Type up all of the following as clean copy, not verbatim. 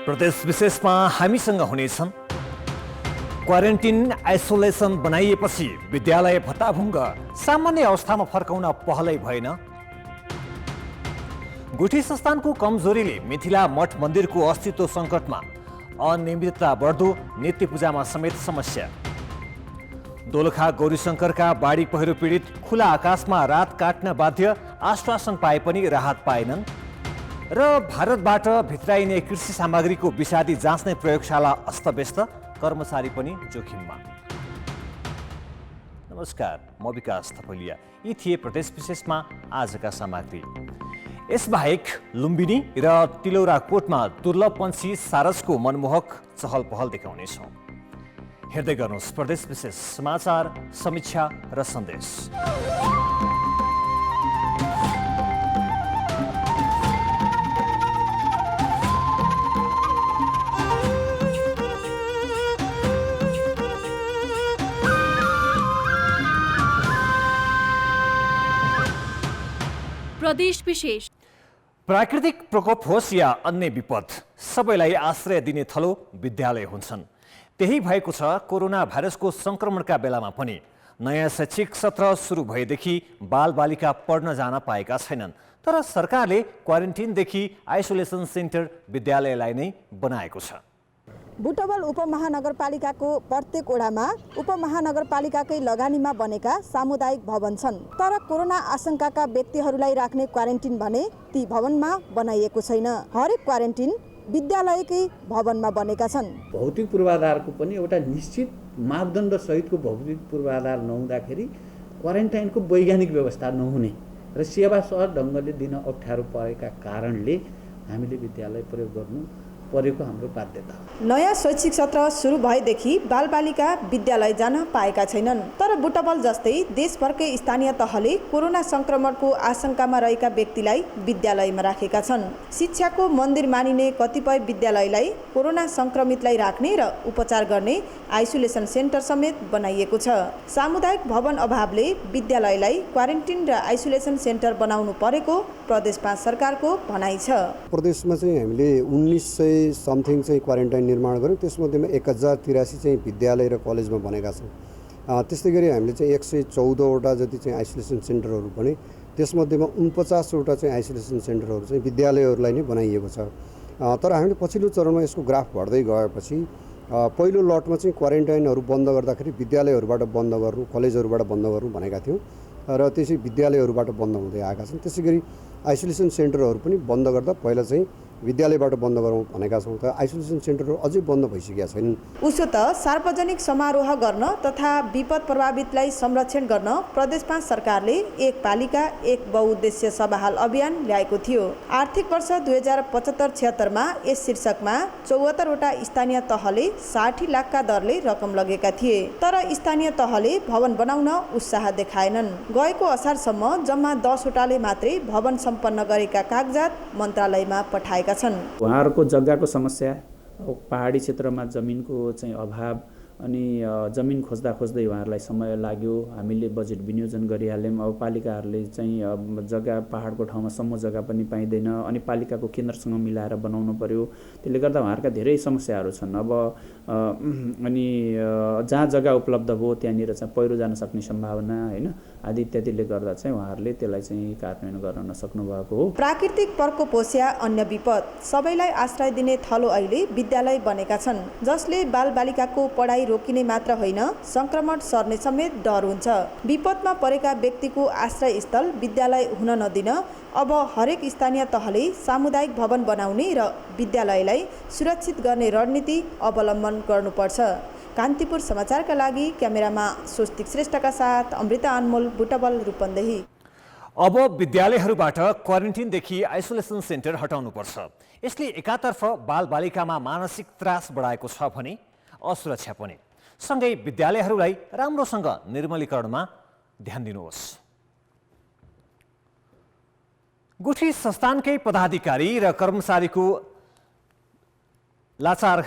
प्रदेश विशेषमा हामीसँग हुनेछन्। क्वारेन्टिन आइसोलेसन बनाइएपछि विद्यालय भत्ताभुङ्ग सामान्य अवस्थामा फर्काउन पहलै भएन। गुठी संस्थानको कमजोरीले मिथिला मठ मन्दिरको अस्तित्व सङ्कटमा, अनियमितता बढ्दो, नित्य पूजामा समेत समस्या। दोलखा गौरीशङ्करका बाढी पहिरो पीडित खुला आकाशमा रात काट्न बाध्य, आश्वासन पाए पनि राहत पाएनन्। र भारतबाट भित्राइने कृषि सामग्रीको विषादी जाँच्ने प्रयोगशाला अस्तव्यस्त, कर्मचारी पनि जोखिममा। नमस्कार, म विकास थपलिया। यी थिए प्रदेश विशेषमा आजका सामग्री। यसबाहेक लुम्बिनी र तिलौरा कोटमा दुर्लभ पंक्षी सारसको मनमोहक चहल पहल देखाउनेछौँ। हेर्दै गर्नुहोस् प्रदेश विशेष समाचार, समीक्षा र सन्देश। प्रदेश विशेष। प्राकृतिक प्रकोप होस् या अन्य विपद, सबैलाई आश्रय दिने थलो विद्यालय हुन्छन्। त्यही भएको छ कोरोना भाइरसको संक्रमणका बेलामा पनि। नयाँ शैक्षिक सत्र सुरु भएदेखि बालबालिका पढ्न जान पाएका छैनन्, तर सरकारले क्वारेन्टिनदेखि आइसोलेसन सेन्टर विद्यालयलाई नै बनाएको छ। बुटवल उपमहानगरपालिकाको प्रत्येक वडामा उपमहानगरपालिकाकै लगानीमा बनेका सामुदायिक भवन छन्, तर कोरोना आशंकाका व्यक्तिहरूलाई राख्ने क्वारेन्टिन भने ती भवनमा बनाइएको छैन। हरेक क्वारेन्टिन विद्यालयकै भवनमा बनेका छन्। भौतिक पूर्वाधारको पनि एउटा निश्चित मापदण्ड सहितको भौतिक पूर्वाधार नहुँदाखेरि क्वारेन्टाइनको वैज्ञानिक व्यवस्था नहुने र सेवा सहज ढङ्गले दिन अप्ठ्यारो परेका कारणले हामीले विद्यालय प्रयोग गर्नु परेको हाम्रो बाध्यता हो। नयाँ शैक्षिक सत्र सुरु भएदेखि बालबालिका विद्यालय जान पाएका छैनन्, तर बुटवल जस्तै देशभरकै स्थानीय तहले कोरोना संक्रमणको आशंकामा रहेका व्यक्तिलाई विद्यालयमा राखेका छन्। शिक्षाको मन्दिर मानिने कतिपय विद्यालयलाई कोरोना संक्रमितलाई राख्ने र उपचार गर्ने आइसोलेसन सेन्टर समेत बनाइएको छ। सामुदायिक भवन अभावले विद्यालयलाई क्वारेन्टिन र आइसोलेसन सेन्टर बनाउनु परेको प्रदेश 5 सरकारको भनाइ छ। प्रदेशमा चाहिँ हामीले 1900 समथिङ चाहिँ क्वारेन्टाइन निर्माण गर्यौँ। त्यसमध्येमा 1083 चाहिँ विद्यालय र कलेजमा बनेका छन्। त्यस्तै गरी हामीले चाहिँ 114वटा जति चाहिँ आइसोलेसन सेन्टरहरू भने त्यसमध्येमा 49वटा चाहिँ आइसोलेसन सेन्टरहरू चाहिँ विद्यालयहरूलाई नै बनाइएको छ। तर हामीले पछिल्लो चरणमा यसको ग्राफ बढ्दै गएपछि पहिलो लटमा चाहिँ क्वारेन्टाइनहरू बन्द गर्दाखेरि विद्यालयहरूबाट बन्द गर्नु, कलेजहरूबाट बन्द गर्नु भनेका थियौँ र त्यसै विद्यालयहरूबाट बन्द हुँदै आएका छन्। त्यसै गरी आइसोलेसन सेन्टरहरू पनि बन्द गर्दा पहिला चाहिँ विद्यालयबाट बन्द गरौँ भनेका छौँ, तर आइसोलेसन सेन्टरहरू अझै बन्द भइसकेका छैनन्। उसो त सार्वजनिक समारोह गर्न तथा विपद प्रभावितलाई संरक्षण गर्न प्रदेश 5 सरकारले एक पालिका एक बहुउद्देश्य सभाहाल अभियान ल्याएको थियो। आर्थिक वर्ष 2075-76 मा यस शीर्षकमा 74वटा स्थानीय तहले 60 लाखका दरले रकम लगेका थिए, तर स्थानीय तहले भवन बनाउन उत्साह देखाएनन्। गएको असारसम्म जम्मा 10वटाले मात्रै भवन सम्पन्न गरेका कागजात मन्त्रालयमा पठाएका छन्। उहाँहरूको जग्गाको समस्या, पहाडी क्षेत्रमा जमिनको चाहिँ अभाव, अनि जमिन खोज्दा खोज्दै उहाँहरूलाई समय लाग्यो। हामीले बजेट विनियोजन गरिहाल्यौँ। अब पालिकाहरूले चाहिँ जग्गा पहाडको ठाउँमा सम्म जग्गा पनि पाइँदैन, अनि पालिकाको केन्द्रसँग मिलाएर बनाउनु पर्यो। त्यसले गर्दा उहाँहरूका धेरै समस्याहरू छन्। अब अनि जहाँ जग्गा उपलब्ध भयो त्यहाँनिर चाहिँ पहिरो जान सक्ने सम्भावना होइन आदि इत्यादिले गर्दा चाहिँ उहाँहरूले त्यसलाई चाहिँ कार्यान्वयन गर्न नसक्नु भएको हो। प्राकृतिक प्रकोप होस् या अन्य विपद, सबैलाई आश्रय दिने थलो अहिले विद्यालय बनेका छन्, जसले बालबालिकाको पढाइ रोकिने मात्र होइन संक्रमण सर्ने समेत डर हुन्छ। विपदमा परेका व्यक्तिको आश्रय स्थल विद्यालय हुन नदिन अब हरेक स्थानीय तहले सामुदायिक भवन बनाउने र विद्यालयलाई सुरक्षित गर्ने रणनीति अवलम्बन गर्नुपर्छ। कान्तिपुर समाचारका लागि क्यामेरामा स्वस्तिक श्रेष्ठका साथ अमृता अनमोल, बुटवल, रूपन्देही। अब विद्यालयहरूबाट क्वारेन्टिनदेखि आइसोलेसन सेन्टर हटाउनुपर्छ। यसले एकातर्फ बालबालिकामा मानसिक त्रास बढाएको छ भने असुरक्षा पनि। सँगै विद्यालयहरूलाई राम्रोसँग निर्मलीकरणमा ध्यान दिनुहोस्। गुठी संस्थानकै पदाधिकारी र कर्मचारीको लाचार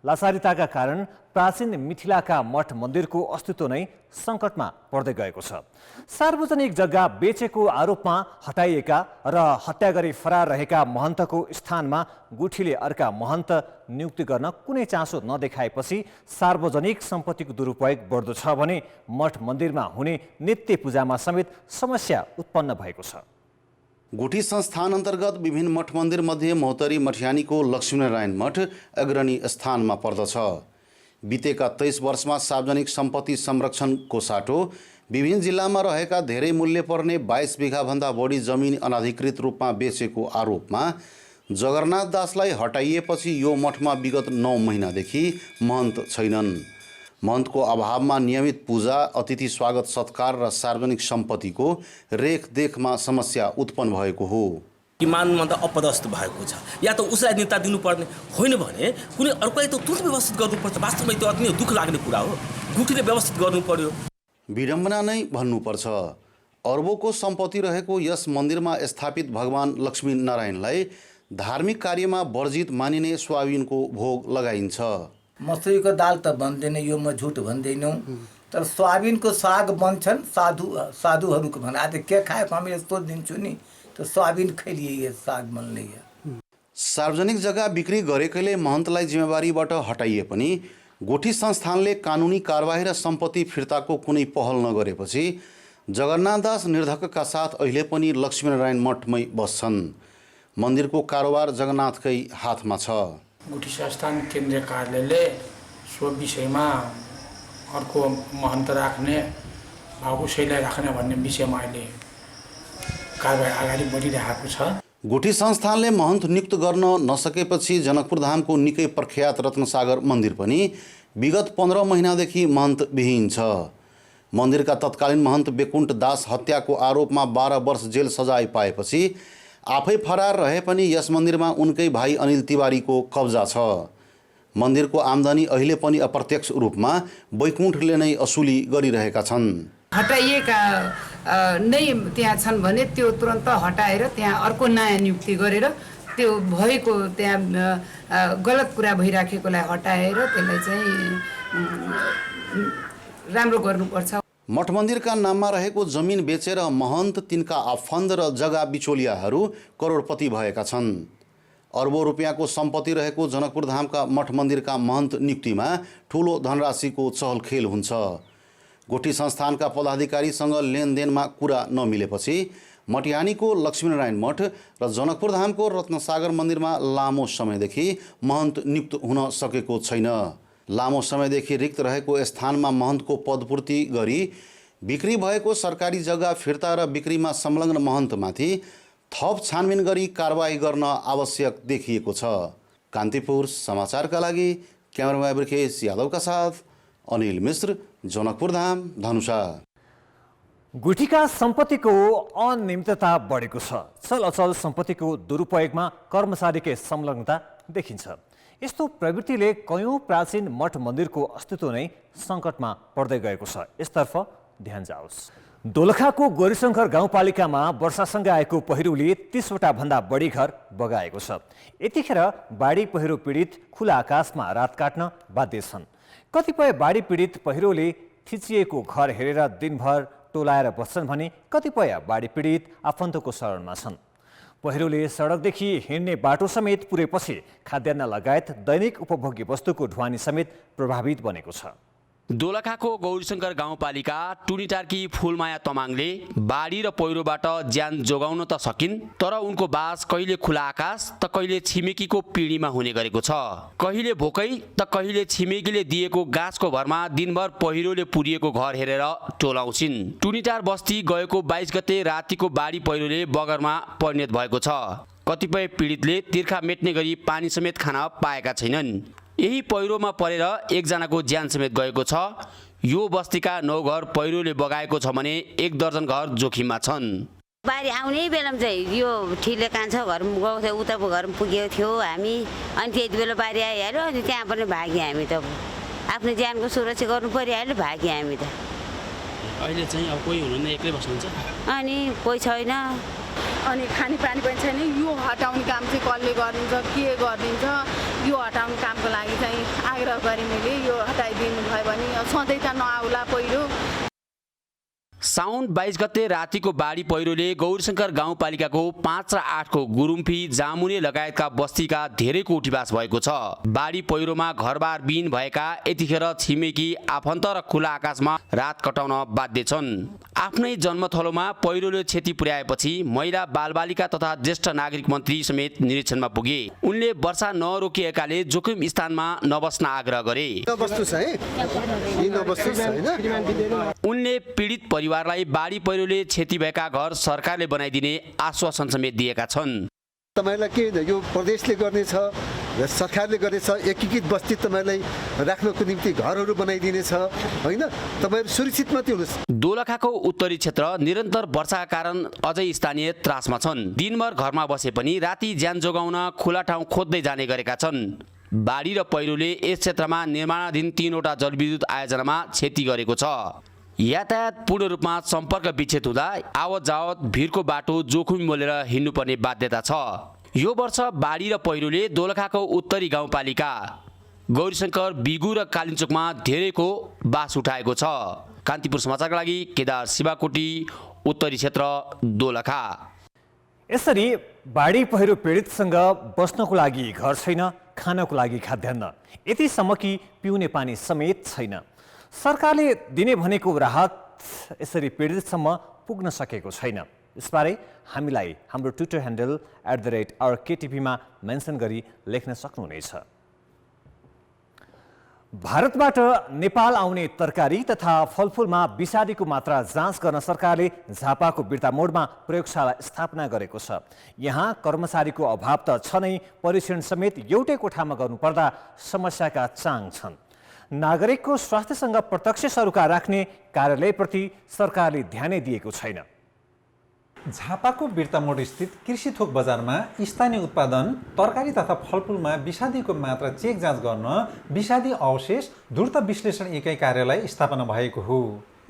लाचारिताका कारण प्राचीन मिथिलाका मठ मन्दिरको अस्तित्व नै सङ्कटमा पर्दै गएको छ। सार्वजनिक जग्गा बेचेको आरोपमा हटाइएका र हत्या गरी फरार रहेका महन्तको स्थानमा गुठीले अर्का महन्त नियुक्ति गर्न कुनै चासो नदेखाएपछि सार्वजनिक सम्पत्तिको दुरुपयोग बढ्दो छ भने मठ मन्दिरमा हुने नित्य पूजामा समेत समस्या उत्पन्न भएको छ। गुठी संस्थान अन्तर्गत विभिन्न मठ मन्दिर मध्ये महोत्तरी मठियानीको लक्ष्मीनारायण मठ अग्रणी स्थानमा पर्दछ। बितेका 23 वर्षमा सार्वजनिक सम्पत्ति संरक्षणको साटो विभिन्न जिल्लामा रहेका धेरै मूल्य पर्ने 22 बिघाभन्दा बढी जमिन अनाधिकृत रूपमा बेचेको आरोपमा जगन्नाथ दासलाई हटाइएपछि यो मठमा विगत 9 महिनादेखि महन्त छैनन्। महन्तको अभावमा नियमित पूजा, अतिथि स्वागत सत्कार र सार्वजनिक सम्पत्तिको रेखदेखमा समस्या उत्पन्न भएको हो। इमानमा त अपदस्थ भएको छ, या त उसलाई नेता दिनुपर्ने होइन भने कुनै अर्कोलाई त तुरन्त व्यवस्थित गर्नुपर्छ। वास्तवमा त्यो अति नै दुःख लाग्ने कुरा हो। गुठीले व्यवस्थित गर्नु पर्यो। विडम्बना नै भन्नुपर्छ। अर्बौंको सम्पत्ति रहेको यस मन्दिरमा स्थापित भगवान लक्ष्मीनारायणलाई धार्मिक कार्यमा वर्जित मानिने सोयाबिनको भोग लगाइन्छ। मसुरीको दाल त बन्दैन, यो म झुट भन्दैनौँ, तर सोयाबिनको साग बन्छन्। साधुहरूको भन आज के खाएको हामी यस्तो दिन्छु नि, त सोयाबिन खैलिए साग बन्दैछ। सार्वजनिक जग्गा बिक्री गरेकोले महन्तलाई जिम्मेवारीबाट हटाइए पनि गुठी संस्थानले कानुनी कारबाही र सम्पत्ति फिर्ताको कुनै पहल नगरेपछि जगन्नाथ दास निर्धक्कका साथ अहिले पनि लक्ष्मीनारायण मठमै बस्छन्। मन्दिरको कारोबार जगन्नाथकै हातमा छ। गुठी संस्थान केन्द्रीय कार्यालयले सो विषयमा अर्को महन्त राख्ने वा उसैलाई राख्ने भन्ने विषयमा अहिले कारबाही अगाडि बढिरहेको छ। गुठी संस्थानले महन्त नियुक्त गर्न नसकेपछि जनकपुर धामको निकै प्रख्यात रत्नसागर मन्दिर पनि विगत 15 महिनादेखि महन्त विहीन छ। मन्दिरका तत्कालीन महन्त बेकुण्ठ दास हत्याको आरोपमा 12 वर्ष जेल सजाय पाएपछि आफै फरार रहे पनि यस मन्दिरमा उनकै भाइ अनिल तिवारीको कब्जा छ। मन्दिरको आम्दानी अहिले पनि अप्रत्यक्ष रूपमा बैकुण्ठले नै असुली गरिरहेका छन्। हटाइएका नै त्यहाँ छन् भने त्यो तुरन्त हटाएर त्यहाँ अर्को नयाँ नियुक्ति गरेर त्यो भएको त्यहाँ गलत कुरा भइराखेकोलाई हटाएर त्यसलाई चाहिँ राम्रो गर्नुपर्छ। मठ मन्दिरका नाममा रहेको जमिन बेचेर महन्त, तिनका आफन्द र जग्गा बिचौलियाहरू करोडपति भएका छन्। अर्बौं रुपियाँको सम्पत्ति रहेको जनकपुर धामका मठ मन्दिरका महन्त नियुक्तिमा ठुलो धनराशिको चहलखेल हुन्छ। गुठी संस्थानका पदाधिकारीसँग लेनदेनमा कुरा नमिलेपछि मटिहानीको लक्ष्मीनारायण मठ र जनकपुर धामको रत्नसागर मन्दिरमा लामो समयदेखि महन्त नियुक्त हुन सकेको छैन। लामो समयदेखि रिक्त रहेको स्थानमा महन्तको पदपूर्ति गरी बिक्री भएको सरकारी जग्गा फिर्ता र बिक्रीमा संलग्न महन्तमाथि थप छानबिन गरी कारबाही गर्न आवश्यक देखिएको छ। कान्तिपुर समाचारका लागि क्यामेराम्यान ब्रिकेश यादवका साथ अनिल मिश्र, जनकपुर धाम, धनुषा। गुठीका सम्पत्तिको अनियमितता बढेको छ। चल अचल सम्पत्तिको दुरुपयोगमा कर्मचारीकै संलग्नता देखिन्छ। यस्तो प्रवृत्तिले कयौं प्राचीन मठ मन्दिरको अस्तित्व नै सङ्कटमा पर्दै गएको छ। यसतर्फ ध्यान जाओस्। दोलखाको गौरीशङ्कर गाउँपालिकामा वर्षासँगै आएको पहिरोले 30 वटा भन्दा बढी घर बगाएको छ। यतिखेर बाढी पहिरो पीडित खुला आकाशमा रात काट्न बाध्य छन्। कतिपय बाढी पीडित पहिरोले थिचिएको घर हेरेर दिनभर टोलाएर बस्छन् भने कतिपय बाढी पीडित आफन्तको शरणमा छन्। पहिरोले सडकदेखि हिँड्ने बाटो समेत पुरेपछि खाद्यान्न लगायत दैनिक उपभोग्य वस्तुको ढुवानी समेत प्रभावित बनेको छ। दोलखाको गौरीशङ्कर गाउँपालिका टुनिटारकी फुलमाया तमाङले बाढी र पहिरोबाट ज्यान जोगाउन त सकिन्, तर उनको बास कहिले खुला आकाश त कहिले छिमेकीको पिँढीमा हुने गरेको छ। कहिले भोकै त कहिले छिमेकीले दिएको गाँसको भरमा दिनभर पहिरोले पुरिएको घर हेरेर टोलाउँछिन्। टुनिटार बस्ती गएको 22 गते रातिको बाढी पहिरोले बगरमा परिणत भएको छ। कतिपय पीडितले तिर्खा मेट्ने गरी पानी समेत खान पाएका छैनन्। यही पहिरोमा परेर एकजनाको ज्यान समेत गएको छ। यो बस्तीका 9 घर पहिरोले बगाएको छ भने 1 दर्जन घर जोखिममा छन्। बाढी आउने बेलामा चाहिँ यो ठिले कान्छा घर गएको थियो, उता घर पुगेको थियो हामी, अनि त्यति बेला बाढी आइहाल्यो। अनि त्यहाँ पनि भाग्यौँ हामी त, आफ्नो ज्यानको सुरक्षा गर्नु परिहाल्यो, भाग्यौँ हामी त। अहिले चाहिँ अब कोही हुनुहुन्न, एक्लै बस्नुहुन्छ? अनि कोही छैन, अनि खानेपानी पनि छैन। यो हटाउने काम चाहिँ कसले गरिदिन्छ, के गरिदिन्छ, यो हटाउने कामको लागि चाहिँ आग्रह गरेँ मैले यो हटाइदिनु भयो भने सधैँ त नआउला पहिरो। साउन 22 गते रातिको बाढी पहिरोले गौरीशंकर गाउँपालिकाको 5 र 8 को गुरुम्फी जामुने लगायतका बस्तीका धेरैको उठिवास भएको छ। बाढी पहिरोमा घरबार बिन भएका यतिखेर छिमेकी आफन्त र खुला आकाशमा रात कटाउन बाध्य छन्। आफ्नै जन्मथलोमा पहिरोले क्षति पुर्याएपछि महिला बालबालिका तथा ज्येष्ठ नागरिक मन्त्री समेत निरीक्षणमा पुगे। उनले वर्षा नरोकिएकाले जोखिम स्थानमा नबस्न आग्रह गरे। उनले पीडित परिवारलाई बाढी पहिरोले क्षति भएका घर सरकारले बनाइदिने आश्वासन समेत दिएका छन्। तपाईलाई के यो प्रदेशले गर्नेछ, सरकारले गर्नेछ, एकीकृत बस्ती तपाईलाई राख्नको निम्ति घरहरू बनाइदिनेछ हैन, तपाईहरु सुरक्षित मात्रै हुनुहोस्। दोलखाको उत्तरी क्षेत्र निरन्तर वर्षाका कारण अझै स्थानीय त्रासमा छन्। दिनभर घरमा बसे पनि राति ज्यान जोगाउन खुला ठाउँ खोज्दै जाने गरेका छन्। बाढी र पहिरोले यस क्षेत्रमा निर्माणाधीन 3वटा जलविद्युत आयोजनामा क्षति गरेको छ। यातायात पूर्ण रूपमा सम्पर्क विच्छेद हुँदा आवत जावत भिरको बाटो जोखिम मोलेर हिँड्नुपर्ने बाध्यता छ। यो वर्ष बाढी र पहिरोले दोलखाको उत्तरी गाउँपालिका गौरीशंकर, बिगु र कालिन्चोकमा धेरैको बास उठाएको छ। कान्तिपुर समाचारका लागि केदार शिवाकोटी, उत्तरी क्षेत्र, दोलखा। यसरी बाढी पहिरो पीडितसँग बस्नको लागि घर छैन, खानको लागि खाद्यान्न, यतिसम्म कि पिउने पानी समेत छैन। सरकारले दिने भनेको राहत यसरी पीडितसम्म पुग्न सकेको छैन। यसबारे हामीलाई हाम्रो ट्विटर ह्यान्डल @RKTV मा मेन्सन गरी लेख्न सक्नुहुनेछ। भारतबाट नेपाल आउने तरकारी तथा फलफुलमा विषादीको मात्रा जाँच गर्न सरकारले झापाको बिर्ता मोडमा प्रयोगशाला स्थापना गरेको छ। यहाँ कर्मचारीको अभाव त छ नै, परीक्षण समेत एउटै कोठामा गर्नुपर्दा समस्याका चाङ छन्। नागरिकको स्वास्थ्यसँग प्रत्यक्ष सरोकार राख्ने कार्यालयप्रति सरकारले ध्यानै दिएको छैन। झापाको बिर्तामोड स्थित कृषि थोक बजारमा स्थानीय उत्पादन तरकारी तथा फलफुलमा विषादीको मात्रा चेक जाँच गर्न विषादी अवशेष द्रुत विश्लेषण इकाइ कार्यालय स्थापना भएको हो।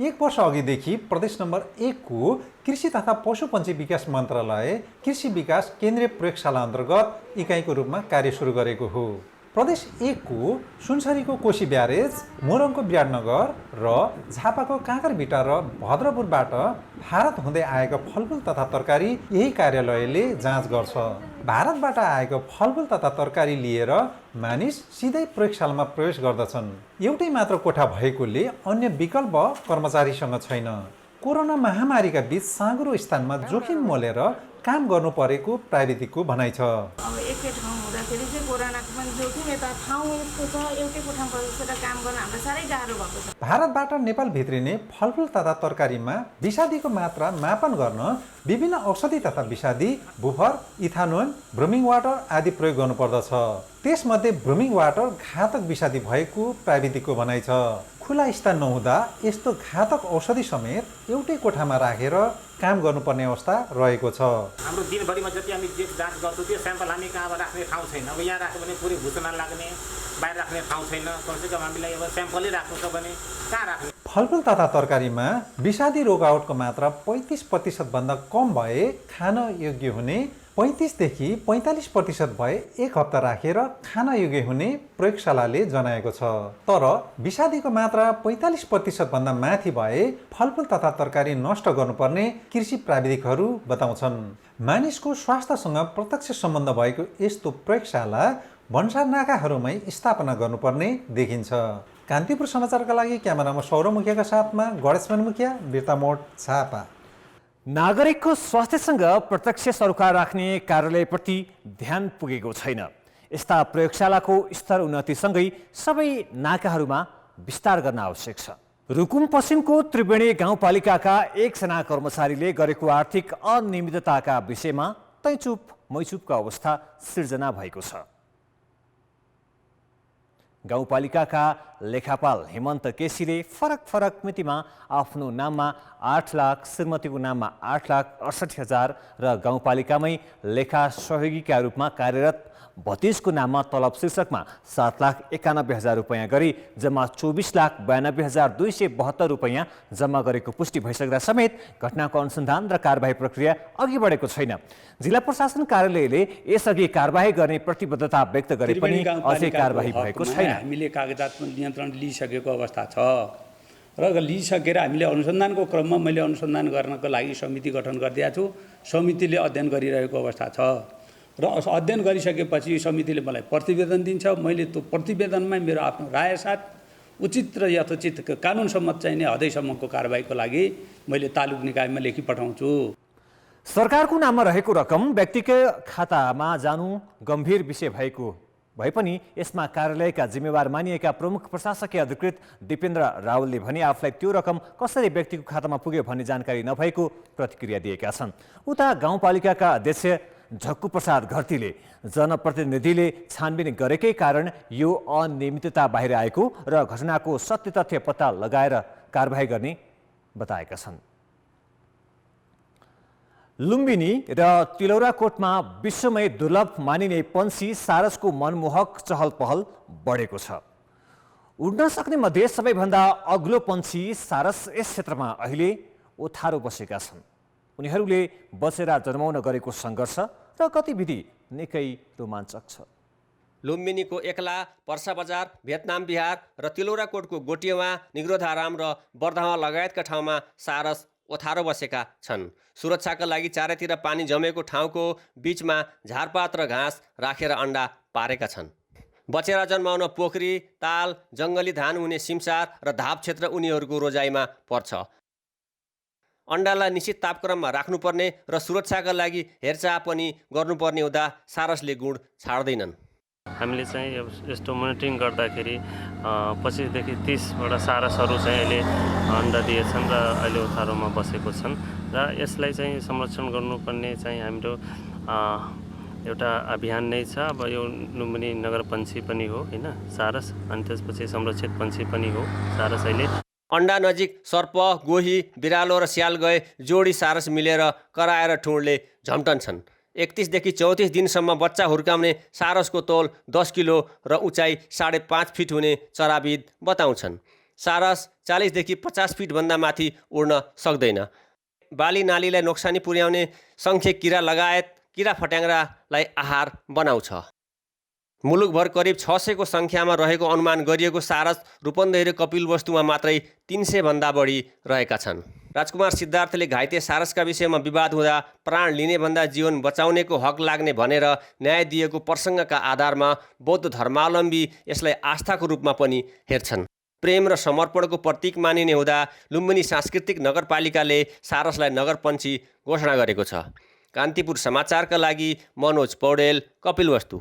1 वर्ष अघिदेखि प्रदेश नम्बर 1 को कृषि तथा पशुपन्छी विकास मन्त्रालय कृषि विकास केन्द्रीय प्रयोगशाला अन्तर्गत इकाइको रूपमा कार्य सुरु गरेको हो। प्रदेश 1 को सुनसरीको कोशी ब्यारेज, मोरङको विराटनगर र झापाको काँकरभिटा र भद्रपुरबाट भारत हुँदै आएको फलफुल तथा तरकारी यही कार्यालयले जाँच गर्छ। भारतबाट आएको फलफुल तथा तरकारी लिएर मानिस सिधै प्रयोगशालामा प्रवेश गर्दछन्। एउटै मात्र कोठा भएकोले अन्य विकल्प कर्मचारीसँग छैन। कोरोना महामारीका बीच साँघुरो स्थानमा जोखिम मोलेर काम गर्नु परेको प्राविधिकको भनाइ छ। अब एकै ठाउँ हुँदाखेरि चाहिँ कोरोनाको पनि जोखिम, यता ठाउँ यस्तो छ, एउटै कोठामा बसेर काम गर्न हामीलाई साह्रै गाह्रो भएको छ। भारतबाट नेपाल भित्रिने फलफुल तथा तरकारीमा विषादीको मात्रा मापन गर्न विभिन्न औषधि तथा विषादी, बुफर, इथानोल, ब्रुमिङ वाटर आदि प्रयोग गर्नुपर्दछ। त्यसमध्ये ब्रुमिङ वाटर घातक विषादी भएको प्राविधिकको भनाइ छ। खुला स्थान नहुँदा यस्तो घातक औषधि समेत एउटै कोठामा राखेर काम गर्नुपर्ने अवस्था रहेको छ। हाम्रो दिनभरिमा जति हामी जाँच गर्छौँ त्यो स्याम्पल हामी कहाँ राख्ने ठाउँ छैन। अब यहाँ राख्यो भने पुरै भुसुना लाग्ने, बाहिर राख्ने ठाउँ छैन। कमसेकम हामीलाई अब स्याम्पलै राख्नु छ भने कहाँ राख्ने? फलफुल तथा तरकारीमा विषादी रोगआउटको मात्रा 35% भन्दा कम भए खान योग्य हुने, 35 देखि 45% भए 1 हप्ता राखेर खान योग्य हुने प्रयोगशालाले जनाएको छ। तर विषादीको मात्रा 45% भन्दा माथि भए फलफुल तथा तरकारी नष्ट गर्नुपर्ने कृषि प्राविधिकहरू बताउँछन्। मानिसको स्वास्थ्यसँग प्रत्यक्ष सम्बन्ध भएको यस्तो प्रयोगशाला भन्सार नाकाहरूमै स्थापना गर्नुपर्ने देखिन्छ। कान्तिपुर समाचारका लागि क्यामेरामा सौरभ मुखियाका साथमा गणेशमान मुखिया, बिर्तामोड, झापा। नागरिकको स्वास्थ्यसँग प्रत्यक्ष सरोकार राख्ने कार्यालयप्रति ध्यान पुगेको छैन। यस्ता प्रयोगशालाको स्तर उन्नतिसँगै सबै नाकाहरूमा विस्तार गर्न आवश्यक छ। रुकुम पश्चिमको त्रिवेणी गाउँपालिकाका 1 जना कर्मचारीले गरेको आर्थिक अनियमितताका विषयमा तैचुप मैचुपको अवस्था सिर्जना भएको छ। गाउँपालिकाका लेखापाल हेमन्त केसीले फरक फरक मितिमा आफ्नो नाममा 8 लाख, श्रीमतीको नाममा 8,68,000 र गाउँपालिकामै लेखा सहयोगीका रूपमा कार्यरत भतिजको नाममा तलब शीर्षकमा 7,91,000 रुपैयाँ गरी जम्मा 24,92,272 रुपैयाँ जम्मा गरेको पुष्टि भइसक्दा समेत घटनाको अनुसन्धान र कारबाही प्रक्रिया अघि बढेको छैन। जिल्ला प्रशासन कार्यालयले यसअघि कारबाही गर्ने प्रतिबद्धता व्यक्त गरे पनि अझै कारबाही भएको छैन। हामीले कागजात नियन्त्रण लिइसकेको अवस्था छ र लिइसकेर हामीले अनुसन्धानको क्रममा मैले अनुसन्धान गर्नको लागि समिति गठन गरिदिएको छु। समितिले अध्ययन गरिरहेको अवस्था छ र अध्ययन गरिसकेपछि समितिले मलाई प्रतिवेदन दिन्छ। मैले त्यो प्रतिवेदनमा मेरो आफ्नो राय साथ उचित र यथोचित कानुन सम्मत चाहिने हदैसम्मको कारबाहीको लागि मैले तालुक निकायमा लेखी पठाउँछु। सरकारको नाममा रहेको रकम व्यक्तिगत खातामा जानु गम्भीर विषय भएको भए पनि यसमा कार्यालयका जिम्मेवार मानिएका प्रमुख प्रशासकीय अधिकृत दिपेन्द्र रावलले भने आफूलाई त्यो रकम कसरी व्यक्तिको खातामा पुग्यो भन्ने जानकारी नभएको प्रतिक्रिया दिएका छन्। उता गाउँपालिकाका अध्यक्ष झक्कु प्रसाद घरतीले जनप्रतिनिधिले छानबिन गरेकै कारण यो अनियमितता बाहिर आएको र घटनाको सत्य तथ्य पत्ता लगाएर कारबाही गर्ने बताएका छन्। लुम्बिनी र तिलौराकोटमा विश्वमै दुर्लभ मानिने पंक्षी सारसको मनमोहक चहल पहल बढेको छ। उड्न सक्ने मध्ये सबैभन्दा अग्लो पंक्षी सारस यस क्षेत्रमा अहिले ओथारो बसेका छन्। उनीहरूले बसेर जन्माउन गरेको सङ्घर्ष र गतिविधि निकै रोमाञ्चक छ। लुम्बिनीको एकला, पर्सा बजार, भियतनाम बिहार र तिलौराकोटको गोटियामा, निग्रोधाराम र बर्धावा लगायतका ठाउँमा सारस ओथारो बसेका छन्। सुरक्षाका लागि चारैतिर पानी जमेको ठाउँको बीचमा झारपात र घाँस राखेर अन्डा पारेका छन्। बचेर जन्माउन पोखरी, ताल, जङ्गली धान हुने सिमसार र धाप क्षेत्र उनीहरूको रोजाइमा पर्छ। अन्डालाई निश्चित तापक्रममा राख्नुपर्ने र सुरक्षाका लागि हेरचाह पनि गर्नुपर्ने हुँदा सारसले गुण छाड्दैनन्। हामीले चाहिँ यस्तो मोनिटरिङ गर्दाखेरि 25देखि 30वटा सारसहरू चाहिँ अहिले अन्डा दिएछन् र अहिले ओथारोमा बसेको छन् र यसलाई चाहिँ संरक्षण गर्नुपर्ने चाहिँ हाम्रो एउटा अभियान नै छ। अब यो लुम्बिनी नगर पंक्षी पनि हो हैन सारस, अनि त्यसपछि संरक्षित पंक्षी पनि हो सारस। अहिले अन्डा नजिक सर्प, गोही, बिरालो र स्याल गए जोडी सारस मिलेर कराएर ठुँडले झम्टन्छन्। 31देखि 34 दिनसम्म बच्चा हुर्काउने सारसको तौल 10 किलो र उचाइ 5.5 फिट हुने चराविद बताउँछन्। सारस 40देखि 50 फिटभन्दा माथि उड्न सक्दैन। बाली नालीलाई नोक्सानी पुर्याउने सङ्ख्या किरा लगायत किरा फट्याङ्ग्रालाई आहार बनाउँछ। मुलुकभर करिब 600को सङ्ख्यामा रहेको अनुमान गरिएको सारस रूपन्देही र कपिलवस्तुमा मात्रै 300 भन्दा बढी रहेका छन्। राजकुमार सिद्धार्थले घाइते सारसका विषयमा विवाद हुँदा प्राण लिने भन्दा जीवन बचाउनेको हक लाग्ने भनेर न्याय दिएको प्रसङ्गका आधारमा बौद्ध धर्मावलम्बी यसलाई आस्थाको रूपमा पनि हेर्छन्। प्रेम र समर्पणको प्रतीक मानिने हुँदा लुम्बिनी सांस्कृतिक नगरपालिकाले सारसलाई नगरपञ्ची घोषणा गरेको छ। कान्तिपुर समाचारका लागि मनोज पौडेल, कपिलवस्तु।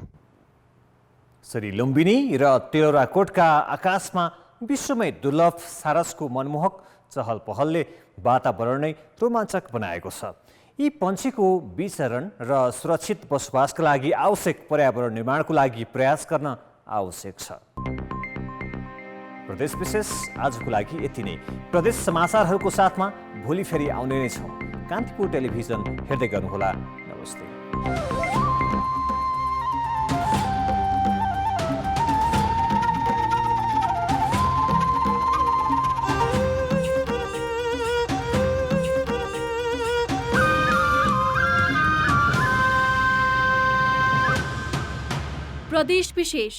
श्री लुम्बिनी र तिलौराकोटका आकाशमा विश्वमै दुर्लभ सारसको मनमोहक चहल पहलले वातावरण नै रोमाञ्चक बनाएको छ। यी पंक्षीको विचरण र सुरक्षित बसोबासका लागि आवश्यक पर्यावरण निर्माणको लागि प्रयास गर्न आवश्यक छ। प्रदेश विशेष आजको लागि यति नै। प्रदेश समाचारहरूको साथमा भोलि फेरि आउने नै छौँ। कान्तिपुर टेलिभिजन हेर्दै गर्नुहोला। नमस्ते। प्रदेश विशेष